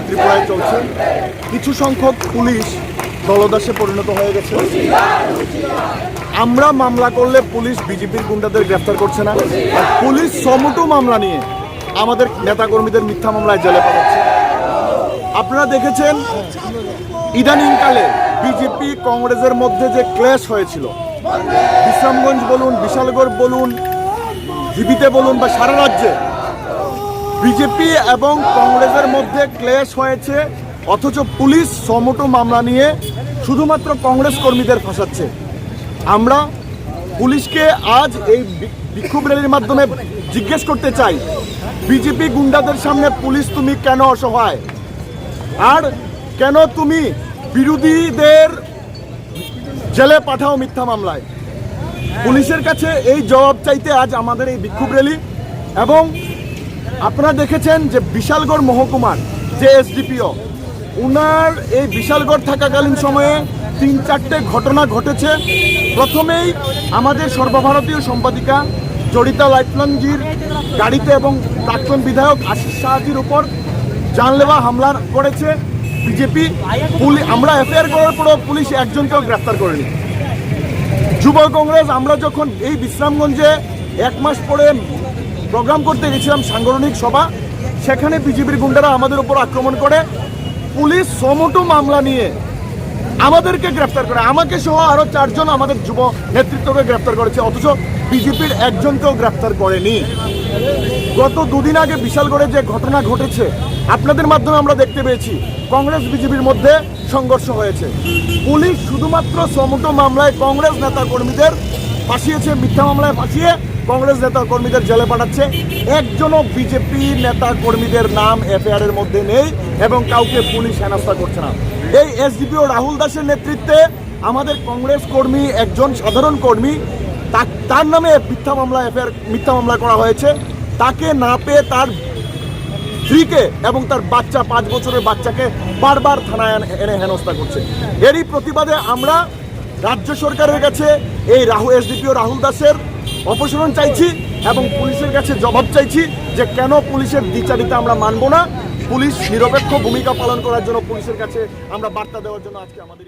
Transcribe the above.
ত্রিপুরায় চলছে, কিছু সংখ্যক পুলিশ দলদাসে পরিণত হয়ে গেছে। আমরা মামলা করলে পুলিশ বিজেপির গুন্ডাদের গ্রেফতার করছে না, আর পুলিশ সমুটো মামলা নিয়ে আমাদের নেতাকর্মীদের মিথ্যা মামলায় জেলে পাঠাচ্ছে। আপনারা দেখেছেন ইদানিংকালে বিজেপি কংগ্রেসের মধ্যে যে ক্ল্যাশ হয়েছিল, বিশ্রামগঞ্জ বলুন, বিশালগড় বলুন, জিবিতে বলুন বা সারা রাজ্যে বিজেপি এবং কংগ্রেসের মধ্যে ক্ল্যাশ হয়েছে, অথচ পুলিশ সমুটো মামলা নিয়ে শুধুমাত্র কংগ্রেস কর্মীদের ফাঁসাচ্ছে। আমরা পুলিশকে আজ এই বিক্ষোভ র্যালির মাধ্যমে জিজ্ঞেস করতে চাই, বিজেপি গুন্ডাদের সামনে পুলিশ তুমি কেন অসহায়, আর কেন তুমি বিরোধীদের জেলে পাঠাও মিথ্যা মামলায়? পুলিশের কাছে এই জবাব চাইতে আজ আমাদের এই বিক্ষোভ র্যালি। এবং আপনারা দেখেছেন যে বিশালগড় মহকুমার যে এসডিপিও, উনার এই বিশালগড় থাকাকালীন সময়ে ৩-৪টে ঘটনা ঘটেছে। প্রথমেই আমাদের সর্বভারতীয় সম্পাদিকা জড়িতা লাইফলানজির গাড়িতে এবং প্রাক্তন বিধায়ক আশিস শাহজির উপর জানলেওয়া হামলা করেছে বিজেপি। আমরা এফআইআর করার পরও পুলিশ একজনকেও গ্রেফতার করেনি। যুব কংগ্রেস আমরা যখন এই বিশ্রামগঞ্জে 1 মাস পরে প্রোগ্রাম করতে গেছিলাম, সাংগঠনিক সভা, সেখানে বিজেপির গুন্ডারা আমাদের উপর আক্রমণ করে, পুলিশ সমুটো মামলা নিয়ে আমাদেরকে গ্রেফতার করে, আমাকে সহ আরো 4 জন আমাদের যুব নেতৃত্বকে গ্রেফতার করেছে, অথচ বিজেপির একজনকেও গ্রেফতার করেনি। গত 2 দিন আগে বিশালগড়ে যে ঘটনা ঘটেছে, আপনাদের মাধ্যমে আমরা দেখতে পেয়েছি কংগ্রেস বিজেপির মধ্যে সংঘর্ষ হয়েছে। পুলিশ শুধুমাত্র সমুটো মামলায় কংগ্রেস নেতা কর্মীদের ফাঁসিয়েছে, মিথ্যা মামলায় ফাঁসিয়ে কংগ্রেস নেতা কর্মীদের জেলে পাঠাচ্ছে। একজনও বিজেপি নেতা কর্মীদের নাম এফআইআর এর মধ্যে নেই এবং কাউকে পুলিশ হেনস্থা করছে না। এই এসডিপিও রাহুল দাসের নেতৃত্বে আমাদের কংগ্রেস কর্মী, একজন সাধারণ কর্মী, তার নামে মিথ্যা মামলা করা হয়েছে। তাকে না পেয়ে তার স্ত্রীকে এবং তার বাচ্চা, 5 বছরের বাচ্চাকে বারবার থানায় এনে হেনস্থা করছে। এরই প্রতিবাদে আমরা রাজ্য সরকারের কাছে এই এসডিপিও রাহুল দাসের অপসারণ চাইছি এবং পুলিশের কাছে জবাব চাইছি যে কেন পুলিশের দ্বিচারিতা আমরা মানব না। পুলিশ নিরপেক্ষ ভূমিকা পালন করার জন্য পুলিশের কাছে আমরা বার্তা দেওয়ার জন্য আজকে আমাদের